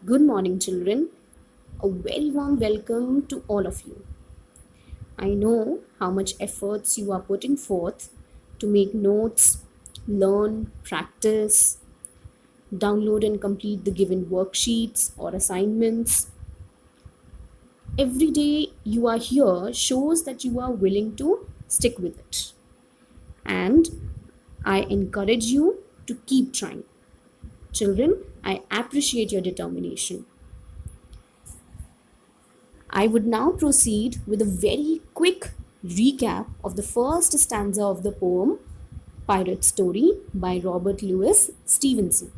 Good morning, children. A very warm welcome to all of you. I know how much efforts you are putting forth to make notes, learn, practice, download and complete the given worksheets or assignments. Every day you are here shows that you are willing to stick with it. And I encourage you to keep trying. Children, I appreciate your determination. I would now proceed with a very quick recap of the first stanza of the poem Pirate Story by Robert Louis Stevenson.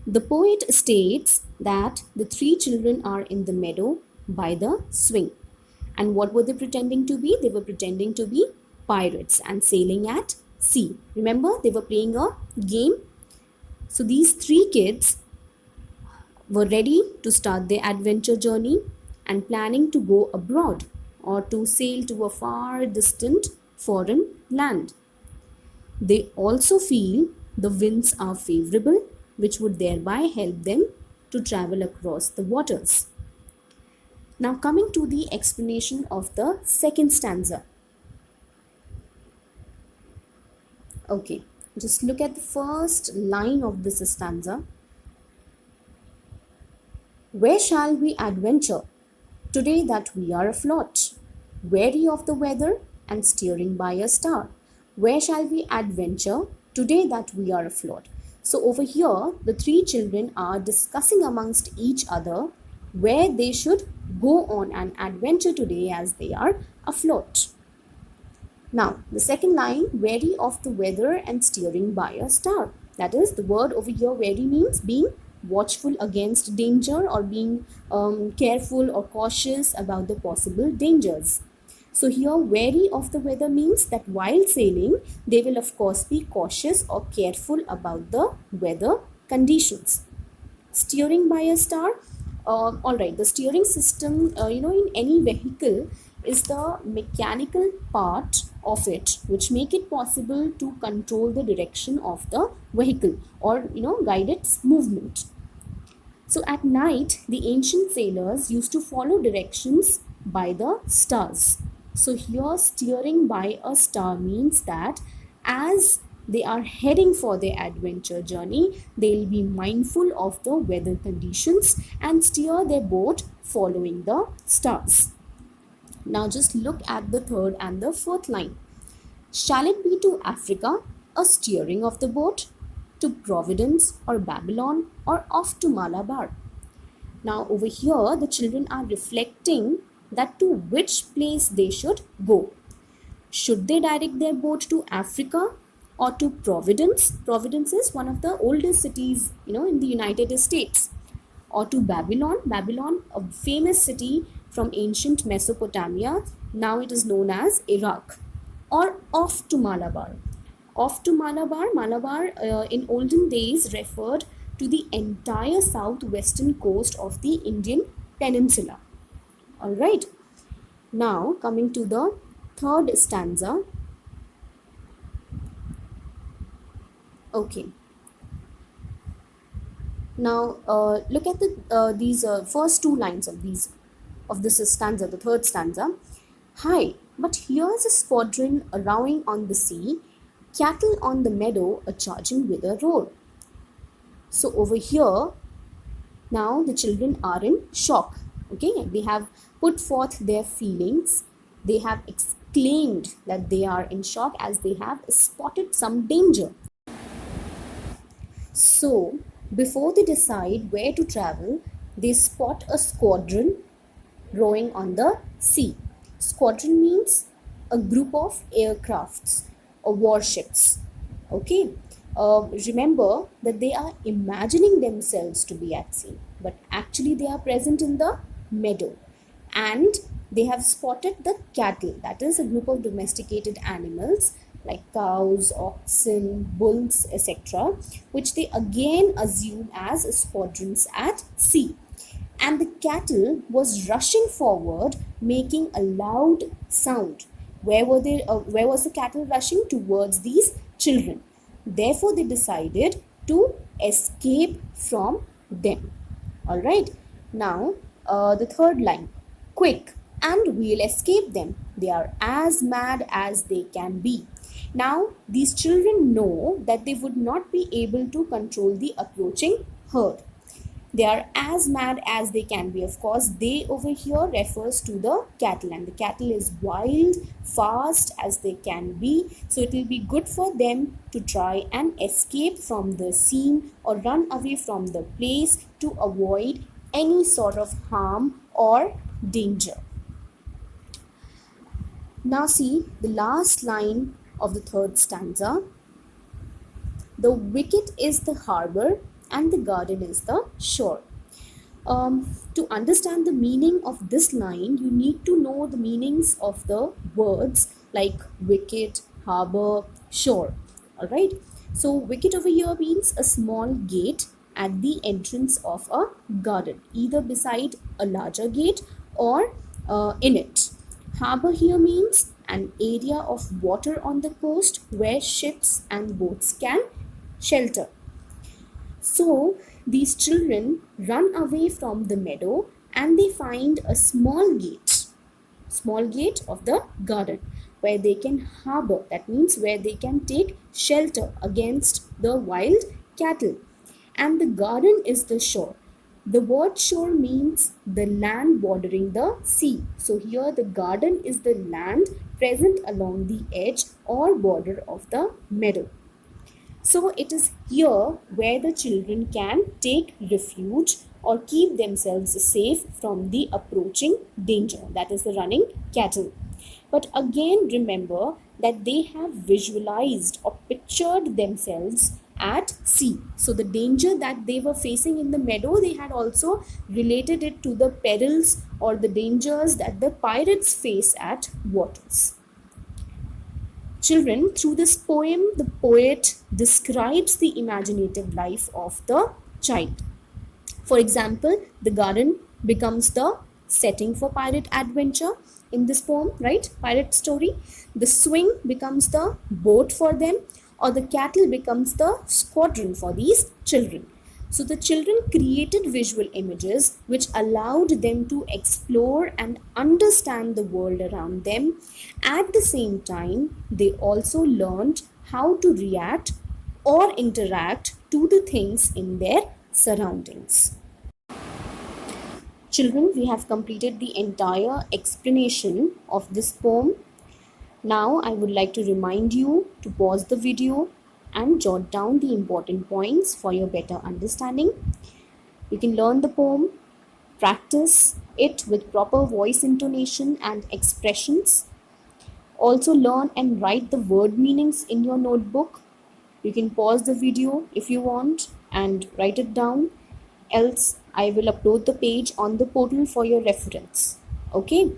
The poet states that the three children are in the meadow by the swing. And what were they pretending to be? They were pretending to be pirates and sailing at sea. Remember, they were playing a game. So these three kids were ready to start their adventure journey and planning to go abroad or to sail to a far distant foreign land. They also feel the winds are favorable, which would thereby help them to travel across the waters. Now, coming to the explanation of the second stanza. Okay, just look at the first line of this stanza. Where shall we adventure today that we are afloat, weary of the weather and steering by a star? Where shall we adventure today that we are afloat? So over here, the three children are discussing amongst each other where they should go on an adventure today as they are afloat. Now, the second line, wary of the weather and steering by a star. That is, the word over here, wary, means being watchful against danger or being careful or cautious about the possible dangers. So here, wary of the weather means that while sailing, they will of course be cautious or careful about the weather conditions. Steering by a star. All right, the steering system, in any vehicle is the mechanical part of it which make it possible to control the direction of the vehicle or guide its movement. So at night, the ancient sailors used to follow directions by the stars. So here, steering by a star means that as they are heading for their adventure journey, they'll be mindful of the weather conditions and steer their boat following the stars. Now just look at the third and the fourth line. Shall it be to Africa, a steering of the boat, to Providence or Babylon, or off to Malabar? Now over here, the children are reflecting that to which place they should go. Should they direct their boat to Africa or to Providence? Providence is one of the oldest cities, in the United States. Or to Babylon. Babylon, a famous city from ancient Mesopotamia. Now it is known as Iraq. Or off to Malabar. Off to Malabar. Malabar in olden days referred to the entire southwestern coast of the Indian peninsula. All right. Now coming to the third stanza. Okay. Now look at these first two lines of this stanza, the third stanza. Hi, but here's a squadron rowing on the sea, cattle on the meadow a charging with a roar. So over here, now the children are in shock. Okay, they have put forth their feelings. They have exclaimed that they are in shock as they have spotted some danger. So before they decide where to travel, they spot a squadron rowing on the sea. Squadron means a group of aircrafts or warships. Okay. Remember that they are imagining themselves to be at sea, but actually they are present in the meadow, and they have spotted the cattle. That is a group of domesticated animals like cows, oxen, bulls, etc., which they again assume as squadrons at sea. And the cattle was rushing forward, making a loud sound. Where was the cattle rushing? Towards these children. Therefore, they decided to escape from them. All right. Now, the third line. Quick, and we'll escape them. They are as mad as they can be. Now, these children know that they would not be able to control the approaching herd. They are as mad as they can be. Of course, they over here refers to the cattle, and the cattle is wild, fast as they can be. So it will be good for them to try and escape from the scene or run away from the place to avoid any sort of harm or danger. Now see the last line of the third stanza. The wicket is the harbor and the garden is the shore. To understand the meaning of this line, you need to know the meanings of the words like wicket, harbor, shore. Alright. So wicket over here means a small gate at the entrance of a garden, either beside a larger gate or in it. Harbor here means an area of water on the coast where ships and boats can shelter. So these children run away from the meadow and they find a small gate of the garden where they can harbor. That means where they can take shelter against the wild cattle. And the garden is the shore. The word shore means the land bordering the sea. So here the garden is the land present along the edge or border of the meadow. So it is here where the children can take refuge or keep themselves safe from the approaching danger, that is the running cattle. But again remember that they have visualized or pictured themselves at sea. So the danger that they were facing in the meadow, they had also related it to the perils or the dangers that the pirates face at waters. Children, through this poem, the poet describes the imaginative life of the child. For example, the garden becomes the setting for pirate adventure in this poem, right? Pirate story. The swing becomes the boat for them, or the cattle becomes the squadron for these children. So the children created visual images which allowed them to explore and understand the world around them. At the same time, they also learned how to react or interact to the things in their surroundings. Children, we have completed the entire explanation of this poem. Now I would like to remind you to pause the video and jot down the important points for your better understanding. You can learn the poem, practice it with proper voice intonation and expressions. Also learn and write the word meanings in your notebook. You can pause the video if you want and write it down. Else I will upload the page on the portal for your reference. Okay.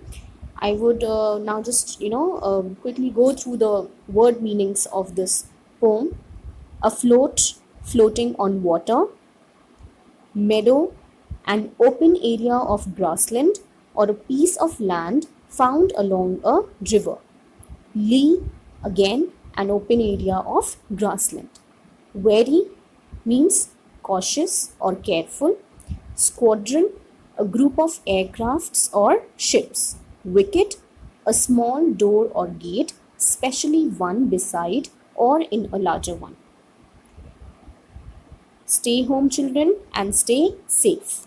I would now just quickly go through the word meanings of this poem. Afloat, floating on water. Meadow, an open area of grassland or a piece of land found along a river. Lee, again an open area of grassland. Wary means cautious or careful. Squadron, a group of aircrafts or ships. Wicket, a small door or gate, specially one beside or in a larger one. Stay home, children, and stay safe.